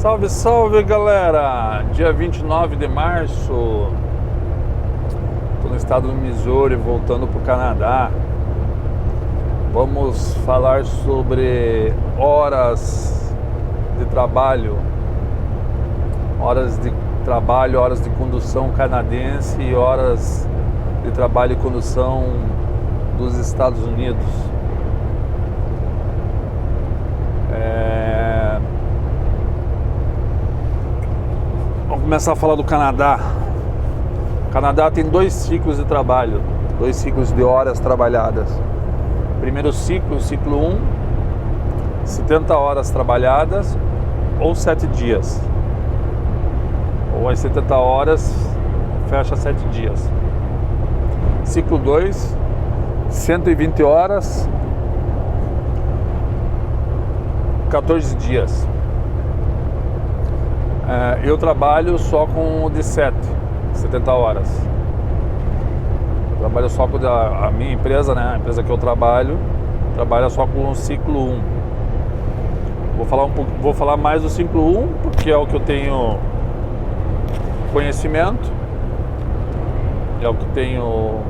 Salve, salve galera! Dia 29 de março, estou no estado do Missouri, voltando para o Canadá. Vamos falar sobre horas de trabalho, horas de condução canadense e horas de trabalho e condução dos Estados Unidos. Vamos começar a falar do Canadá. O Canadá tem 2 ciclos de trabalho, 2 ciclos de horas trabalhadas. Primeiro ciclo, ciclo 1, 70 horas trabalhadas ou 7 dias. Ou as 70 horas fecha 7 dias. Ciclo 2, 120 horas, 14 dias. Eu trabalho só com o de 70 horas. Trabalho só com a minha empresa, né? A empresa que eu trabalha só com o ciclo 1. Vou falar mais do ciclo 1, porque é o que eu tenho conhecimento, é o que tenho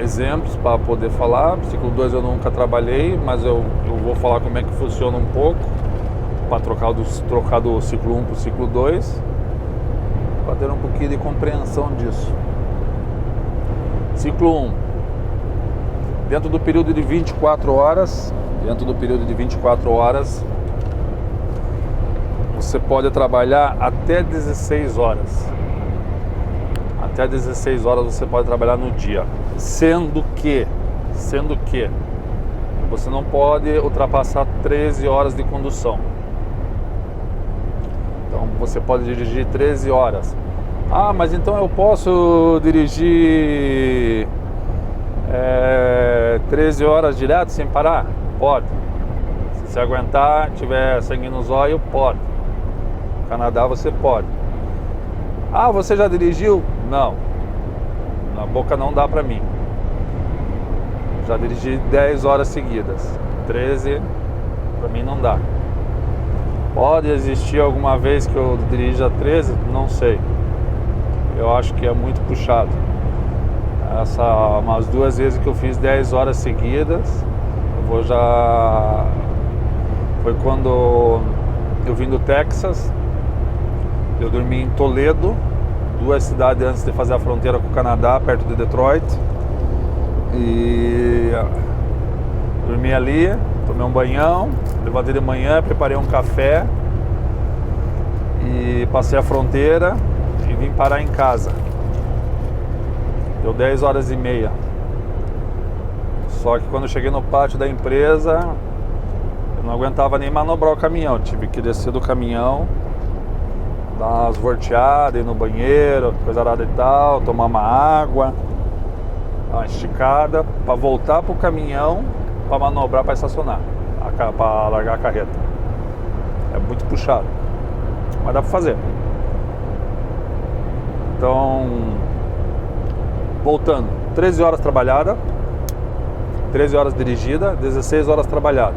exemplos para poder falar. Ciclo 2 eu nunca trabalhei, mas eu vou falar como é que funciona um pouco, para trocar do ciclo 1 para o ciclo 2, para ter um pouquinho de compreensão disso. Ciclo 1, dentro do período de 24 horas, você pode trabalhar até 16 horas. Até 16 horas você pode trabalhar no dia, sendo que você não pode ultrapassar 13 horas de condução. Então você pode dirigir 13 horas. Ah, mas então eu posso dirigir 13 horas direto sem parar? Pode. Se você aguentar, tiver sangue nos olhos, pode. No Canadá você pode. Ah, você já dirigiu? Não. Na boca não dá pra mim. Já dirigi 10 horas seguidas. 13 pra mim não dá. Pode existir alguma vez que eu dirija 13? Não sei. Eu acho que é muito puxado. Umas 2 vezes que eu fiz 10 horas seguidas, foi quando eu vim do Texas. Eu dormi em Toledo, 2 cidades antes de fazer a fronteira com o Canadá, perto de Detroit. E dormi ali, tomei um banhão, levantei de manhã, preparei um café e passei a fronteira e vim parar em casa. Deu 10 horas e meia. Só que quando eu cheguei no pátio da empresa, eu não aguentava nem manobrar o caminhão. Tive que descer do caminhão, dar umas volteadas, ir no banheiro, coisa arada e tal, tomar uma água, dar uma esticada, para voltar pro caminhão, para manobrar, para estacionar, para largar a carreta. É muito puxado, mas dá para fazer. Então, voltando, 13 horas trabalhada, 13 horas dirigida, 16 horas trabalhada.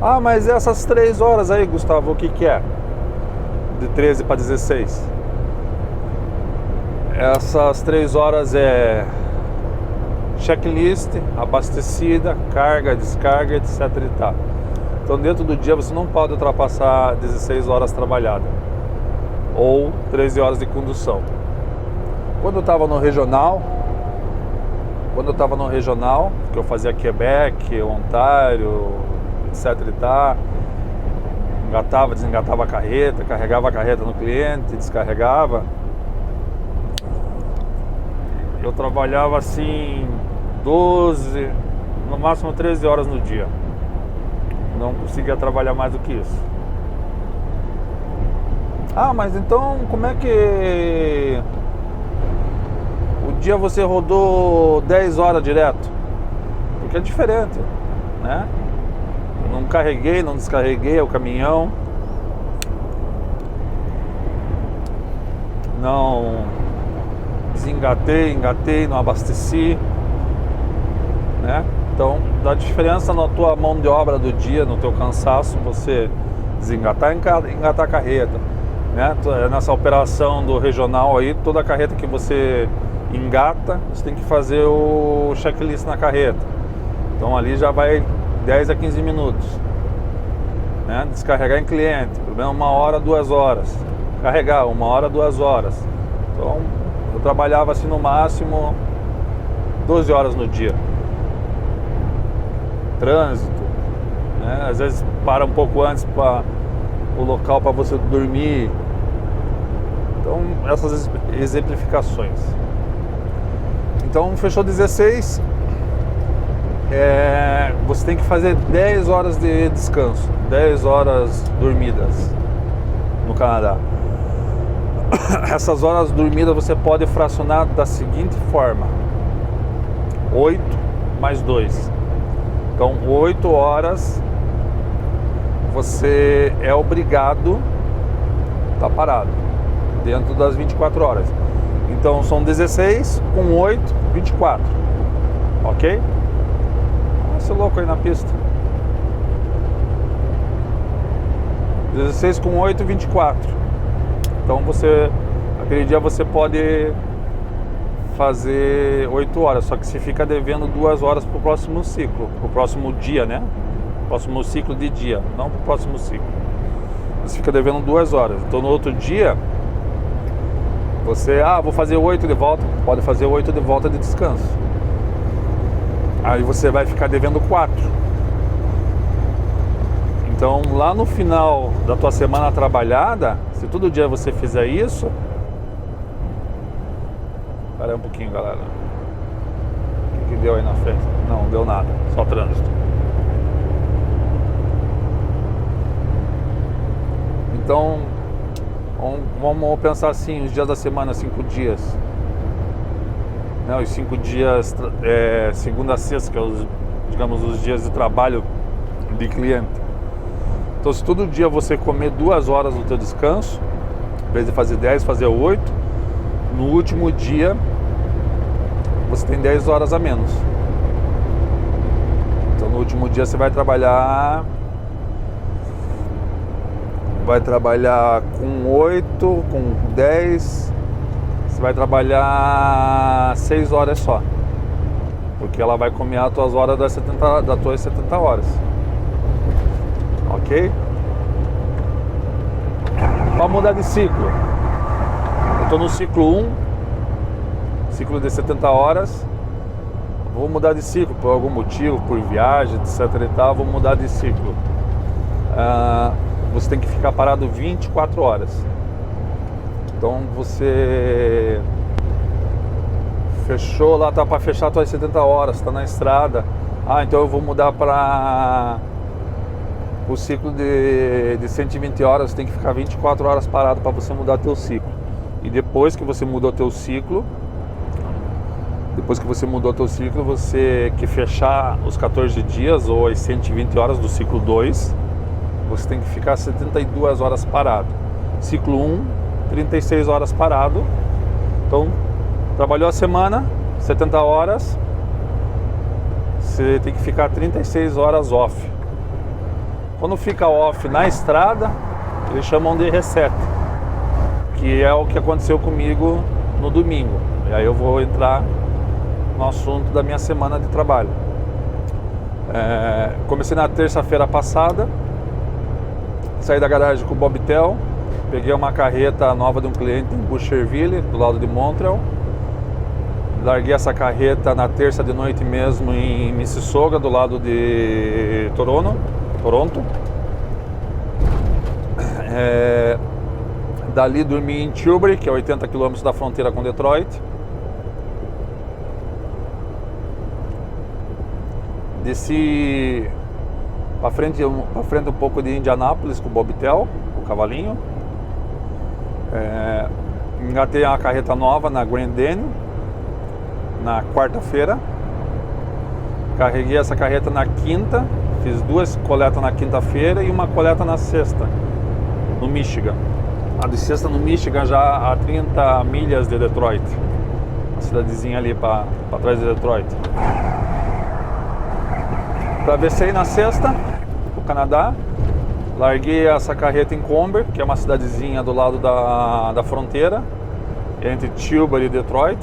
Ah, mas essas 3 horas aí, Gustavo, o que é? De 13 para 16. Essas 3 horas é checklist, abastecida, carga, descarga, etc. e tal. Então dentro do dia você não pode ultrapassar 16 horas trabalhadas ou 13 horas de condução. Quando eu estava no regional, que eu fazia Quebec, Ontário, etc. e tal, engatava, desengatava a carreta, carregava a carreta no cliente, descarregava. Eu trabalhava assim 12, no máximo 13 horas no dia. Não conseguia trabalhar mais do que isso. Ah, mas então como é que o dia você rodou 10 horas direto? Porque é diferente, né? Eu não carreguei, não descarreguei o caminhão, não engatei, não abasteci, né? Então dá diferença na tua mão de obra do dia, no teu cansaço, você desengatar, engatar a carreta, né? Nessa operação do regional aí, toda a carreta que você engata, você tem que fazer o checklist na carreta. Então ali já vai 10 a 15 minutos, né? Descarregar em cliente, pelo menos 1 hora, 2 horas. Carregar 1 hora, 2 horas. Então eu trabalhava assim no máximo 12 horas no dia. Trânsito, né? Às vezes para um pouco antes para o local para você dormir. Então essas exemplificações. Então fechou 16, você tem que fazer 10 horas de descanso, 10 horas dormidas no Canadá. Essas horas dormidas você pode fracionar da seguinte forma: 8 mais 2. Então 8 horas você é obrigado a estar parado dentro das 24 horas. Então são 16 com 8, 24. Ok? Olha esse louco aí na pista. 16 com 8, 24. Então você, aquele dia você pode fazer 8 horas, só que você fica devendo 2 horas pro próximo ciclo, pro próximo dia, né? Próximo ciclo de dia, não pro próximo ciclo. Você fica devendo 2 horas. Então no outro dia você, vou fazer 8 de volta, pode fazer 8 de volta de descanso. Aí você vai ficar devendo 4. Então lá no final da tua semana trabalhada, se todo dia você fizer isso... Espera um pouquinho, galera. O que deu aí na frente? Não deu nada, só trânsito. Então vamos pensar assim, os dias da semana, 5 dias, né? Os 5 dias, segunda a sexta, que é os dias de trabalho de cliente. Então se todo dia você comer 2 horas no teu descanso, em vez de fazer 10, fazer 8, no último dia você tem 10 horas a menos. Então no último dia você vai trabalhar com 8, com 10, você vai trabalhar 6 horas só, porque ela vai comer as tuas horas das tuas 70 horas. Ok? Para mudar de ciclo, eu estou no ciclo 1, ciclo de 70 horas. Vou mudar de ciclo por algum motivo, por viagem, etc e tal, vou mudar de ciclo. Você tem que ficar parado 24 horas. Então você fechou lá, tá para fechar suas 70 horas, tá na estrada. Então eu vou mudar para o ciclo de 120 horas, você tem que ficar 24 horas parado para você mudar teu ciclo. E depois que você mudou teu ciclo, você que fechar os 14 dias ou as 120 horas do ciclo 2, você tem que ficar 72 horas parado. Ciclo 1, 36 horas parado. Então, trabalhou a semana, 70 horas, você tem que ficar 36 horas off. Quando fica off na estrada, eles chamam de reset, que é o que aconteceu comigo no domingo. E aí eu vou entrar no assunto da minha semana de trabalho. Comecei na terça-feira passada, saí da garagem com o Bobtel, peguei uma carreta nova de um cliente em Boucherville, do lado de Montreal. Larguei essa carreta na terça de noite mesmo em Mississauga, do lado de Toronto. Dali dormi em Tilbury, que é 80 km da fronteira com Detroit. Desci para frente um pouco de Indianápolis com o Bobtel, o cavalinho. Engatei uma carreta nova na Grand Daniel na quarta-feira. Carreguei essa carreta na quinta, fiz 2 coletas na quinta-feira e uma coleta na sexta, no Michigan. A de sexta no Michigan, já a 30 milhas de Detroit, uma cidadezinha ali para trás de Detroit. Travessei na sexta o Canadá, Larguei essa carreta em Comber, que é uma cidadezinha do lado da fronteira, entre Tilbury e Detroit.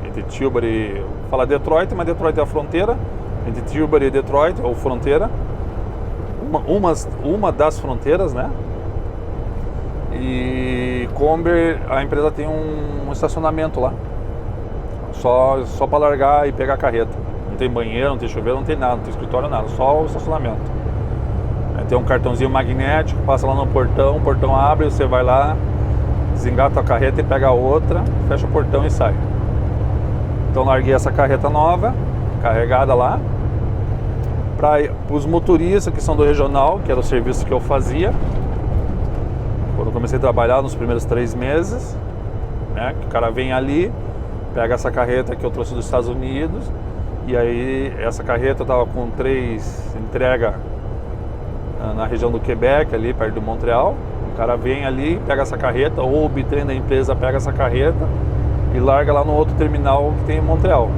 Entre Tilbury, fala Detroit, mas Detroit é a fronteira. Entre Tilbury e Detroit, ou fronteira. Uma das fronteiras, né? E Comber, a empresa tem um estacionamento lá. Só para largar e pegar a carreta. Não tem banheiro, não tem chuveiro, não tem nada, não tem escritório, nada, só o estacionamento. Tem um cartãozinho magnético, passa lá no portão, o portão abre, você vai lá, desengata a carreta e pega a outra, fecha o portão e sai. Então larguei essa carreta nova, carregada lá, para os motoristas que são do regional, que era o serviço que eu fazia quando eu comecei a trabalhar nos primeiros 3 meses, né? Que o cara vem ali, pega essa carreta que eu trouxe dos Estados Unidos, e aí essa carreta eu tava com 3 entregas na região do Quebec, ali perto de Montreal. O cara vem ali, pega essa carreta, ou o bitrem da empresa pega essa carreta e larga lá no outro terminal que tem em Montreal.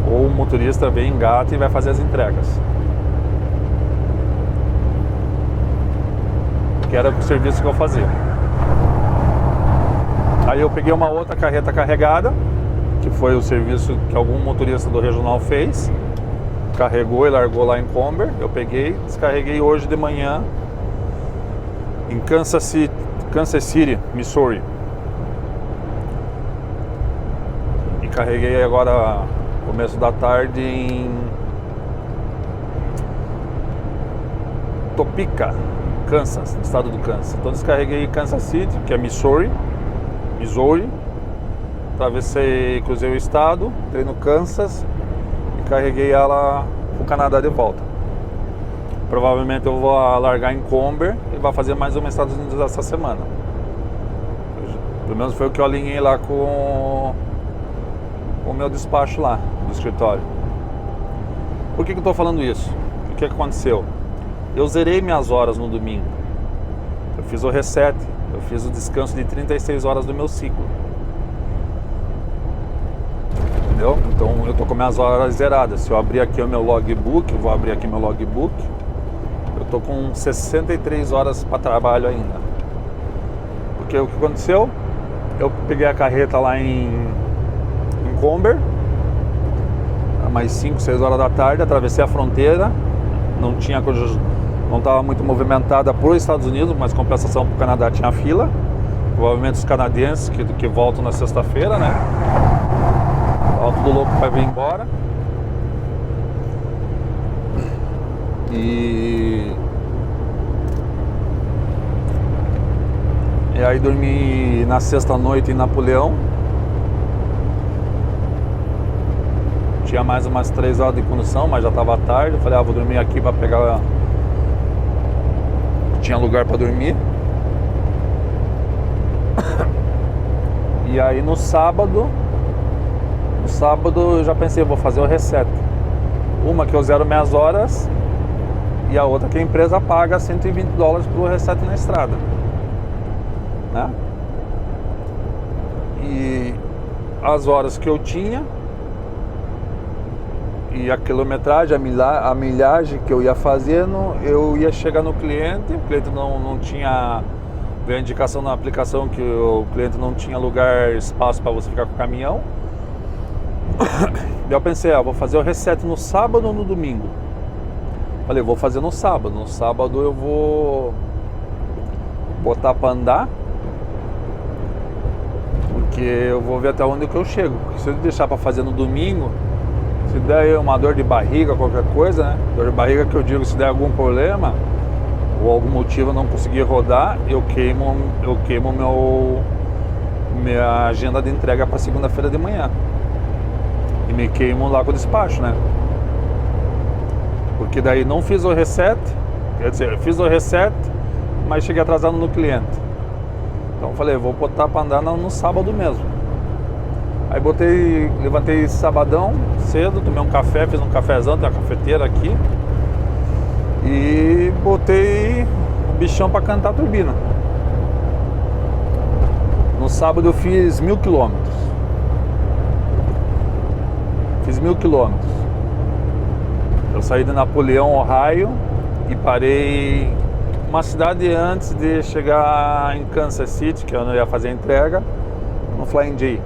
Ou o motorista vem, engata e vai fazer as entregas. Que era o serviço que eu fazia. Aí eu peguei uma outra carreta carregada, que foi o serviço que algum motorista do regional fez. Carregou e largou lá em Comber. Eu peguei, descarreguei hoje de manhã em Kansas City, Missouri. E carreguei agora começo da tarde em Topeka, Kansas, no estado do Kansas. Então descarreguei em Kansas City, que é Missouri. Atravessei, cruzei o estado, entrei no Kansas e carreguei ela pro Canadá de volta. Provavelmente eu vou largar em Comber e vai fazer mais uma Estados Unidos essa semana. Pelo menos foi o que eu alinhei lá com o meu despacho lá do escritório. Por que eu estou falando isso? O que aconteceu? Eu zerei minhas horas no domingo. Eu fiz o reset. Eu fiz o descanso de 36 horas do meu ciclo. Entendeu? Então eu tô com minhas horas zeradas. Se eu abrir aqui o meu logbook, eu vou abrir aqui meu logbook, eu tô com 63 horas para trabalho ainda. Porque o que aconteceu? Eu peguei a carreta lá em Comber, mais 5, 6 horas da tarde, atravessei a fronteira, não estava muito movimentada para os Estados Unidos, mas compensação para o Canadá tinha fila, provavelmente os canadenses que voltam na sexta-feira, né? Tava tudo louco para vir embora. E aí dormi na sexta-noite em Napoleão. Tinha mais umas 3 horas de condução, mas já estava tarde. Eu falei, vou dormir aqui para pegar. Tinha lugar para dormir. E aí no sábado eu já pensei, vou fazer o reset. Uma que eu zero minhas horas e a outra que a empresa paga $120 pro reset na estrada, né? E as horas que eu tinha e a quilometragem, a milhagem que eu ia fazendo, eu ia chegar no cliente. O cliente não tinha, veio a indicação na aplicação que o cliente não tinha espaço para você ficar com o caminhão. Eu pensei, vou fazer o reset no sábado ou no domingo. Falei, vou fazer no sábado. No sábado eu vou botar para andar, porque eu vou ver até onde que eu chego. Porque se eu deixar para fazer no domingo, se der uma dor de barriga, qualquer coisa, né? Dor de barriga que eu digo, se der algum problema ou algum motivo eu não conseguir rodar, eu queimo minha agenda de entrega para segunda-feira de manhã. E me queimo lá com o despacho, né? Porque daí não fiz o reset, quer dizer, fiz o reset, mas cheguei atrasado no cliente. Então eu falei, vou botar para andar no sábado mesmo. Aí levantei sabadão cedo, tomei um café, fiz um cafezão, tem uma cafeteira aqui. E botei o bichão para cantar a turbina. No sábado eu fiz 1.000 quilômetros. Fiz 1.000 quilômetros. Eu saí de Napoleão, Ohio, e parei uma cidade antes de chegar em Kansas City, que eu não ia fazer a entrega, no Flying J.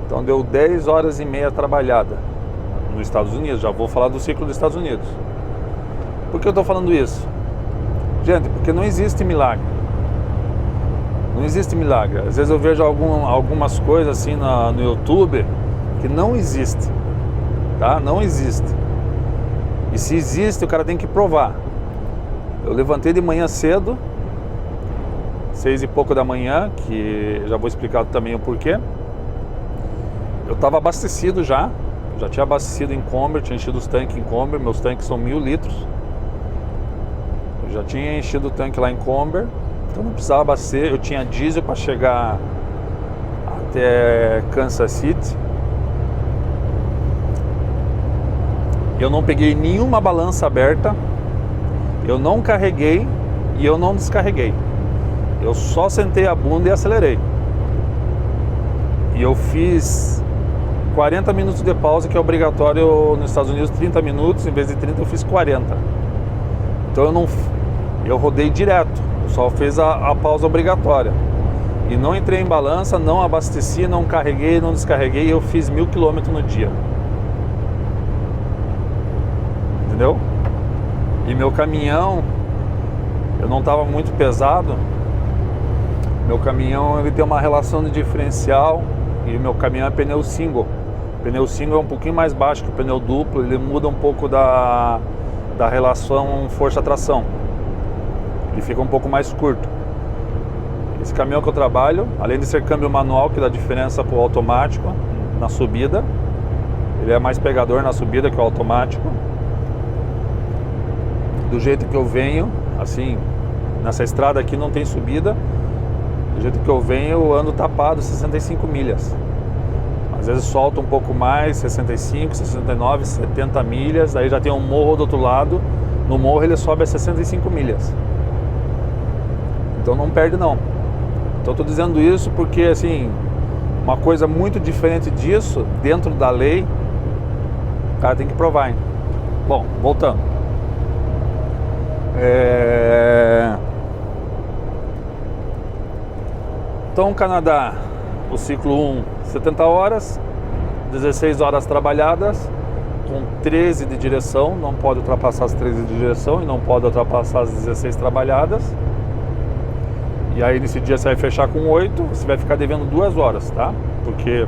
Então deu 10 horas e meia trabalhada nos Estados Unidos. Já vou falar do ciclo dos Estados Unidos. Por que eu estou falando isso? Gente, porque não existe milagre. Não existe milagre. Às vezes eu vejo algumas coisas assim no YouTube que não existe, tá? Não existe. E se existe, o cara tem que provar. Eu levantei de manhã cedo, 6 e pouco da manhã, que já vou explicar também o porquê. Eu estava abastecido já tinha abastecido em Comber, tinha enchido os tanques em Comber, meus tanques são 1000 litros. Eu já tinha enchido o tanque lá em Comber, então não precisava abastecer. Eu tinha diesel para chegar até Kansas City. Eu não peguei nenhuma balança aberta, eu não carreguei e eu não descarreguei. Eu só sentei a bunda e acelerei. E eu fiz 40 minutos de pausa, que é obrigatório nos Estados Unidos, 30 minutos, em vez de 30 eu fiz 40. Então eu rodei direto, eu só fiz a pausa obrigatória. E não entrei em balança, não abasteci, não carreguei, não descarreguei, eu fiz 1000 km no dia. Entendeu? E meu caminhão, eu não estava muito pesado. Meu caminhão, ele tem uma relação de diferencial, e meu caminhão é pneu single. O pneu single é um pouquinho mais baixo que o pneu duplo, ele muda um pouco da relação força-tração. Ele fica um pouco mais curto. Esse caminhão que eu trabalho, além de ser câmbio manual, que dá diferença para o automático na subida, ele é mais pegador na subida que o automático. Do jeito que eu venho, assim, nessa estrada aqui não tem subida, do jeito que eu venho, eu ando tapado 65 milhas. Às vezes solta um pouco mais, 65, 69, 70 milhas, aí já tem um morro do outro lado, no morro ele sobe a 65 milhas. Então não perde não. Então eu tô dizendo isso porque, assim, uma coisa muito diferente disso, dentro da lei, o cara tem que provar, hein? Bom, voltando. Então, Canadá, o ciclo 1, 70 horas, 16 horas trabalhadas, com 13 de direção, não pode ultrapassar as 13 de direção e não pode ultrapassar as 16 trabalhadas. E aí nesse dia você vai fechar com 8, você vai ficar devendo 2 horas, tá? Porque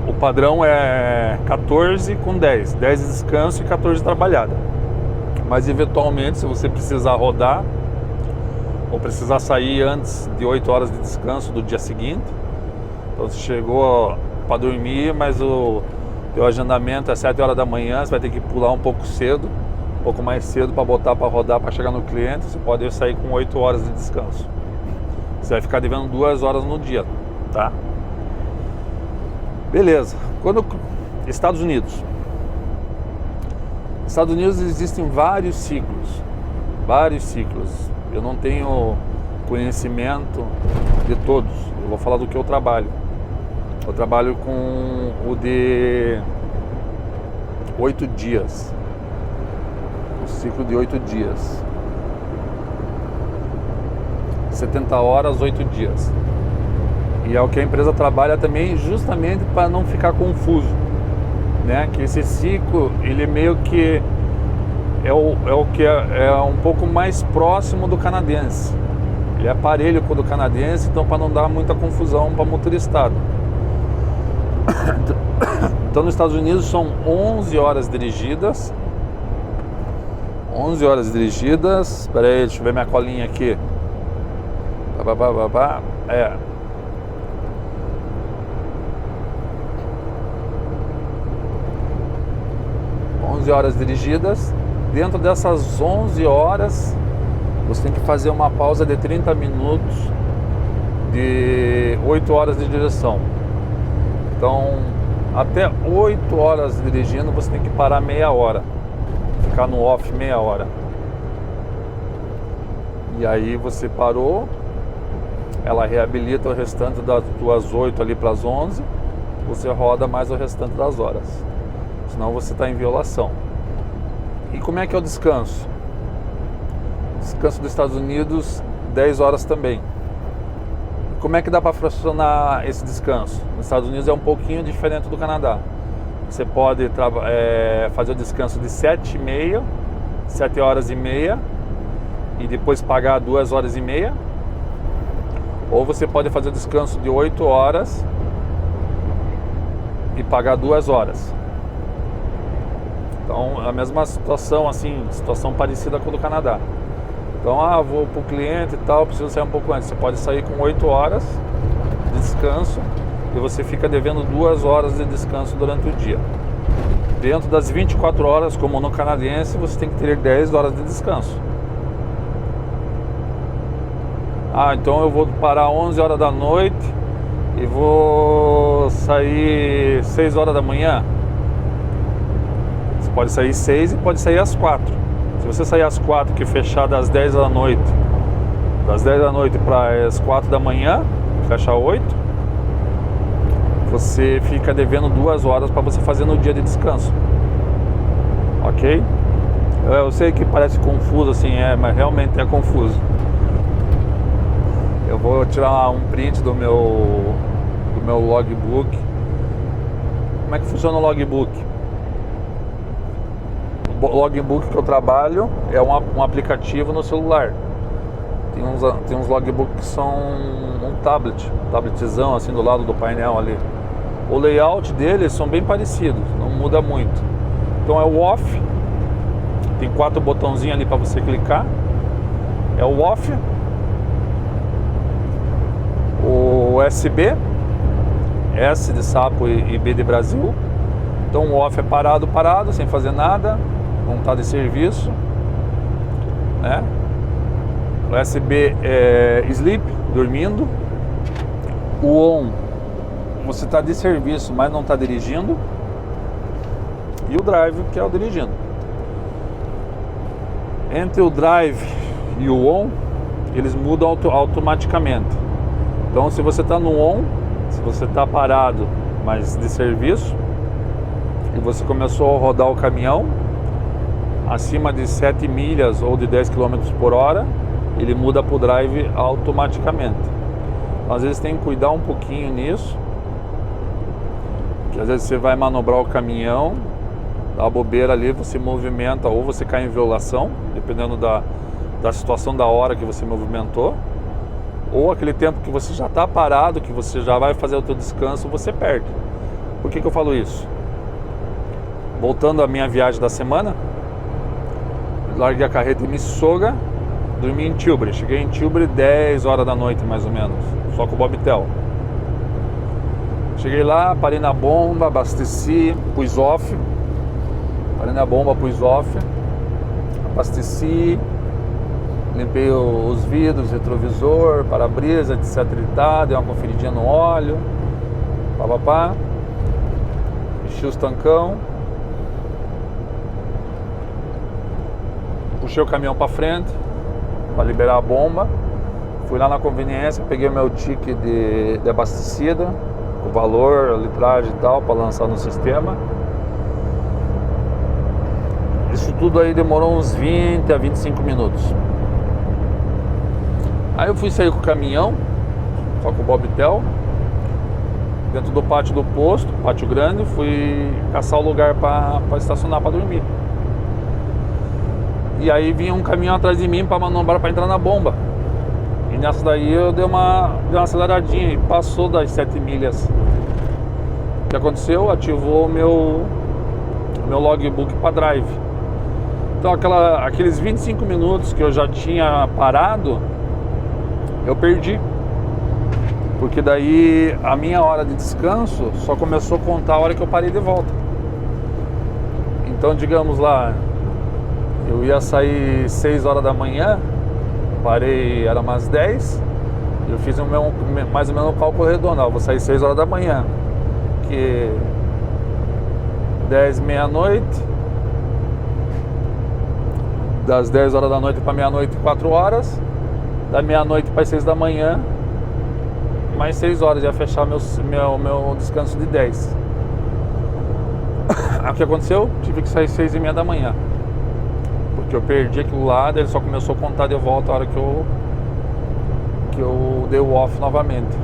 o padrão é 14 com 10 de descanso e 14 trabalhada. Mas eventualmente, se você precisar rodar ou precisar sair antes de 8 horas de descanso do dia seguinte, então você chegou para dormir, mas o teu agendamento é 7 horas da manhã, você vai ter que pular um pouco cedo, um pouco mais cedo para botar para rodar, para chegar no cliente, você pode sair com 8 horas de descanso. Você vai ficar devendo 2 horas no dia, tá? Beleza. Estados Unidos. Nos Estados Unidos existem vários ciclos. Eu não tenho conhecimento de todos. Eu vou falar do que eu trabalho. Eu trabalho com o de 8 dias. O ciclo de 8 dias. 70 horas, 8 dias. E é o que a empresa trabalha também, justamente para não ficar confuso, né? Que esse ciclo, ele meio que é o que é um pouco mais próximo do canadense. Ele é parelho com o do canadense, então para não dar muita confusão para motoristado. Então nos Estados Unidos são 11 horas dirigidas. 11 horas dirigidas. Espera aí, deixa eu ver minha colinha aqui. É. 11 horas dirigidas. Dentro dessas 11 horas, você tem que fazer uma pausa de 30 minutos de 8 horas de direção. Então, até 8 horas dirigindo, você tem que parar meia hora. Ficar no off meia hora. E aí você parou, ela reabilita o restante das tuas 8 ali para as 11, você roda mais o restante das horas. senão você está em violação. E como é que é o descanso? Descanso dos Estados Unidos, 10 horas também. Como é que dá para fracionar esse descanso? Nos Estados Unidos é um pouquinho diferente do Canadá. Você pode fazer o descanso de 7h30, 7 horas e meia, e depois pagar 2 horas e meia. Ou você pode fazer o descanso de 8 horas e pagar 2 horas. Então, a mesma situação, assim, situação parecida com a do Canadá. Então, vou para o cliente e tal, preciso sair um pouco antes. Você pode sair com 8 horas de descanso e você fica devendo 2 horas de descanso durante o dia. Dentro das 24 horas, como no canadense, você tem que ter 10 horas de descanso. Então eu vou parar 11 horas da noite e vou sair 6 horas da manhã. Você pode sair 6 e pode sair às 4. Se você sair às 4, que fechar das 10 da noite, das 10 da noite para as 4 da manhã, fecha 8, você fica devendo 2 horas para você fazer no dia de descanso. Ok? Eu sei que parece confuso assim, mas realmente é confuso. Eu vou tirar um print do meu logbook. Como é que funciona o logbook? O logbook que eu trabalho é um aplicativo no celular. Tem uns logbooks que são um tabletzão assim do lado do painel ali. O layout deles são bem parecidos, não muda muito. Então é o off, tem 4 botãozinhos ali para você clicar. É o off, o USB, S de sapo e B de Brasil. Então o off é parado, sem fazer nada, não está de serviço, né? O USB é sleep, dormindo. O on, você está de serviço, mas não está dirigindo. E o drive, que é o dirigindo. Entre o drive e o on, eles mudam automaticamente. Então, se você está no on, se você está parado, mas de serviço, e você começou a rodar o caminhão acima de 7 milhas ou de 10 km por hora, ele muda para o drive automaticamente. Então, às vezes tem que cuidar um pouquinho nisso, que às vezes você vai manobrar o caminhão, dá a bobeira ali, você movimenta, ou você cai em violação, dependendo da situação da hora que você movimentou, ou aquele tempo que você já está parado, que você já vai fazer o seu descanso, você perde. Por que eu falo isso? Voltando à minha viagem da semana, larguei a carreta em Mississauga, dormi em Tilbury. Cheguei em Tilbury 10 horas da noite, mais ou menos, só com o Bobitel. Cheguei lá, parei na bomba, abasteci, pus off. Parei na bomba, pus off, abasteci, limpei os vidros, retrovisor, para-brisa, etc e tal, dei uma conferidinha no óleo, papapá, enchi os tancão, puxei o caminhão para frente para liberar a bomba, fui lá na conveniência, peguei o meu ticket de abastecida, o valor, a litragem e tal, para lançar no sistema. Isso tudo aí demorou uns 20 a 25 minutos. Aí eu fui sair com o caminhão, só com o Bobitel, dentro do pátio do posto, pátio grande, fui caçar o lugar para estacionar, para dormir. E aí vinha um caminhão atrás de mim para manobrar para entrar na bomba. E nessa daí eu dei uma aceleradinha e passou das 7 milhas. O que aconteceu? Ativou o meu logbook para drive. Então aqueles 25 minutos que eu já tinha parado, eu perdi. Porque daí a minha hora de descanso só começou a contar a hora que eu parei de volta. Então, digamos lá, eu ia sair 6 horas da manhã, parei, era umas 10, eu fiz mais ou menos um cálculo redondo, vou sair 6 horas da manhã, que 10, meia-noite, das 10 horas da noite para meia-noite, 4 horas, da meia-noite para 6 da manhã, mais 6 horas, ia fechar meu descanso de 10. O que aconteceu? Tive que sair 6h30 da manhã. Porque eu perdi aquilo lá, daí ele só começou a contar de volta a hora que eu dei o off novamente.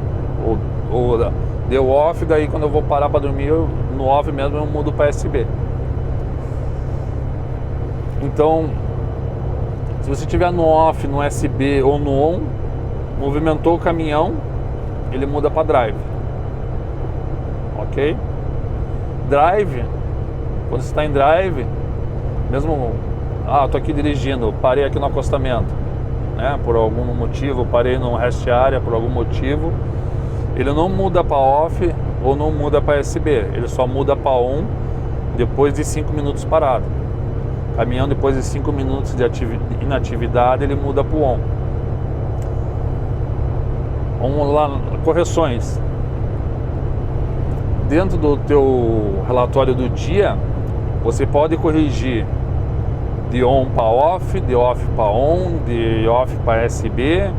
Ou deu off, daí quando eu vou parar pra dormir, no off mesmo eu mudo pra SB. Então, se você tiver no off, no SB ou no on, movimentou o caminhão, ele muda para drive. Ok? Drive, quando você está em drive, mesmo, tô aqui dirigindo, parei aqui no acostamento, né? Por algum motivo, parei no rest area por algum motivo, ele não muda para off ou não muda para SB, ele só muda para on depois de 5 minutos parado. Caminhão, depois de 5 minutos de inatividade, ele muda para o on. Vamos lá, correções. Dentro do teu relatório do dia, você pode corrigir de on para off, de off para on, de off para SB,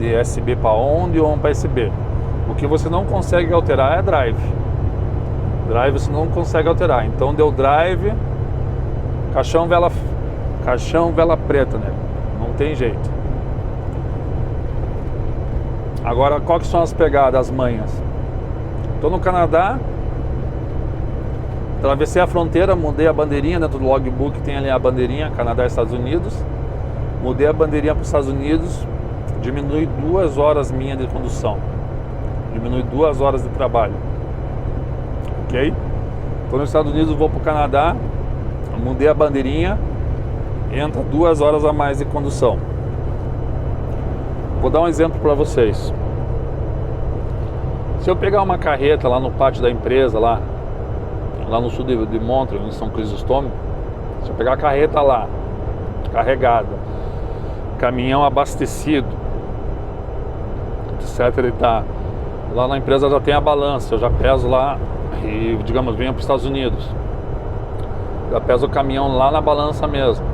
de SB para on, de on para SB. O que você não consegue alterar é drive. Drive você não consegue alterar. Então deu drive, caixão vela preta, né? Não tem jeito. Agora, qual que são as pegadas, as manhas? Estou no Canadá, atravessei a fronteira, mudei a bandeirinha dentro do logbook, tem ali a bandeirinha, Canadá e Estados Unidos. Mudei a bandeirinha para os Estados Unidos, diminui 2 horas minha de condução, diminui 2 horas de trabalho. Ok? Estou nos Estados Unidos, vou para o Canadá, mudei a bandeirinha, entra 2 horas a mais de condução. Vou dar um exemplo para vocês. Se eu pegar uma carreta lá no pátio da empresa, lá no sul de Montreal, em São Cristóvão, se eu pegar a carreta lá, carregada, caminhão abastecido, etc e tá, lá na empresa já tem a balança, eu já peso lá e, digamos, venho para os Estados Unidos, já peso o caminhão lá na balança mesmo,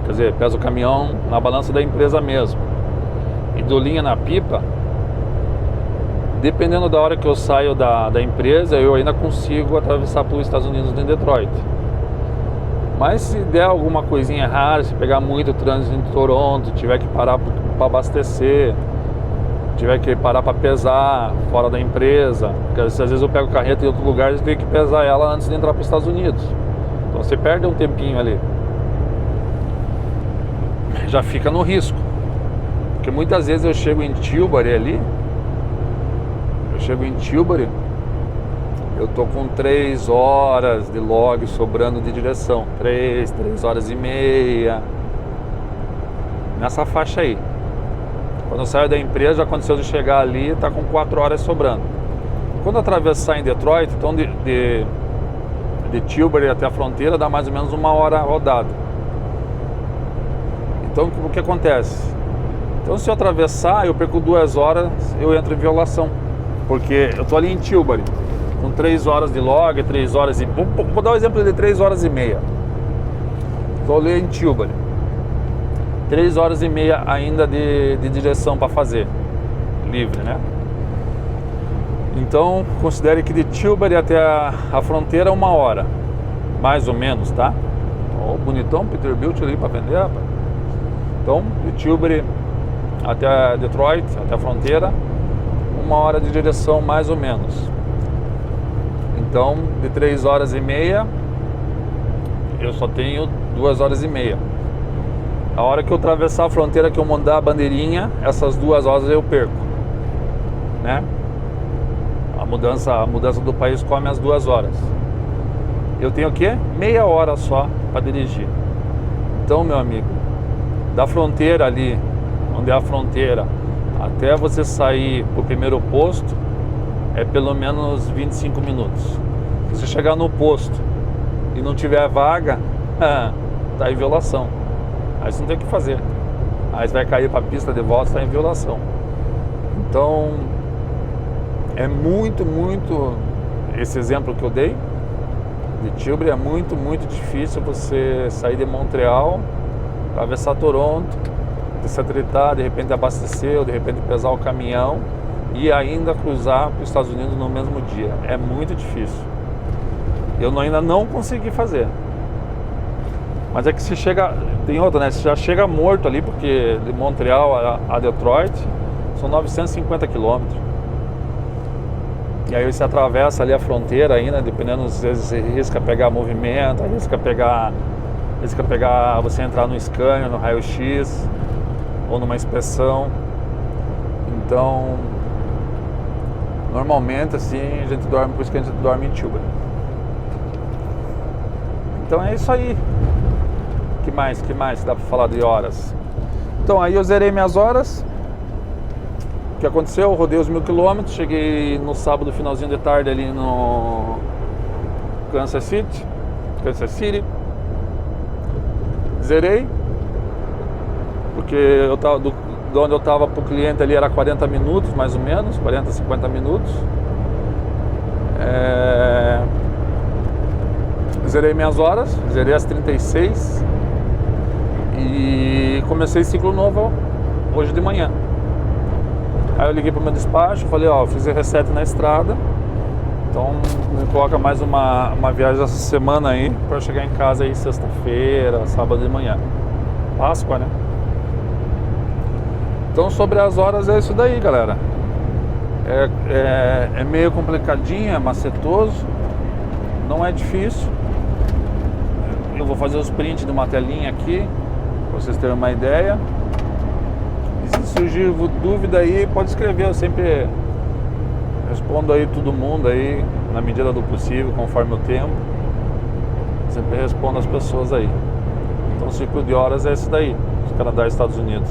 quer dizer, peso o caminhão na balança da empresa mesmo e dou linha na pipa. Dependendo da hora que eu saio da empresa, eu ainda consigo atravessar para os Estados Unidos em Detroit. Mas se der alguma coisinha errada, se pegar muito trânsito em Toronto, tiver que parar para abastecer, tiver que parar para pesar fora da empresa, porque às vezes eu pego carreta em outro lugar e tenho que pesar ela antes de entrar para os Estados Unidos. Então você perde um tempinho ali. Já fica no risco. Porque muitas vezes eu chego em Tilbury ali, eu tô com 3 horas de log sobrando de direção, 3 horas e meia, nessa faixa aí. Quando eu saio da empresa, já aconteceu de chegar ali, tá com 4 horas sobrando. Quando eu atravessar em Detroit, então de Tilbury até a fronteira, dá mais ou menos 1 hora rodada. Então o que acontece? Então se eu atravessar, eu perco 2 horas, eu entro em violação. Porque eu tô ali em Tilbury, com 3 horas de log, 3 horas e... Vou dar um exemplo de 3 horas e meia. Tô ali em Tilbury, 3 horas e meia ainda de direção para fazer, livre, né? Então, considere que de Tilbury até a fronteira 1 hora, mais ou menos, tá? Ó, bonitão, Peterbilt ali para vender, rapaz. Então, de Tilbury até Detroit, até a fronteira, 1 hora de direção mais ou menos. Então de 3 horas e meia eu só tenho 2 horas e meia. A hora que eu atravessar a fronteira, que eu mandar a bandeirinha, essas 2 horas eu perco, né? A mudança do país come as 2 horas. Eu tenho o quê? Meia hora só para dirigir. Então, meu amigo, da fronteira ali, onde é a fronteira, até você sair pro primeiro posto, é pelo menos 25 minutos. Se você chegar no posto e não tiver vaga, tá em violação. Aí você não tem o que fazer. Aí você vai cair pra pista de volta, tá em violação. Então, é muito, esse exemplo que eu dei de Tilbury, é muito difícil você sair de Montreal, atravessar Toronto, se atritar, de repente abastecer, ou de repente pesar o caminhão e ainda cruzar para os Estados Unidos no mesmo dia. É muito difícil. Eu ainda não consegui fazer. Mas é que você chega... Tem outra, né? Você já chega morto ali, porque de Montreal a Detroit são 950 quilômetros. E aí você atravessa ali a fronteira ainda, dependendo, às vezes você risca pegar movimento, risca pegar você entrar no scanner, no raio-x, ou numa inspeção. Então, normalmente assim, a gente dorme, por isso que a gente dorme em tuba. Então é isso aí. Que mais dá pra falar de horas? Então aí eu zerei minhas horas. O que aconteceu? Eu rodei os 1000 km, cheguei no sábado, finalzinho de tarde ali no Kansas City. Zerei, porque eu tava de onde eu tava pro cliente ali era 40 minutos, mais ou menos, 40, 50 minutos. Zerei minhas horas, zerei as 36 e comecei ciclo novo hoje de manhã. Aí eu liguei pro meu despacho, falei, ó, fiz reset na estrada, então me coloca mais uma viagem essa semana aí, pra chegar em casa aí sexta-feira, sábado de manhã. Páscoa, né? Então sobre as horas é isso daí, galera. É meio complicadinho, é macetoso, não é difícil. Eu vou fazer os prints de uma telinha aqui, pra vocês terem uma ideia. Se surgir dúvida aí, pode escrever, eu sempre respondo aí todo mundo aí, na medida do possível, conforme o tempo. Sempre respondo as pessoas aí. Então o ciclo de horas é esse daí, Canadá e Estados Unidos.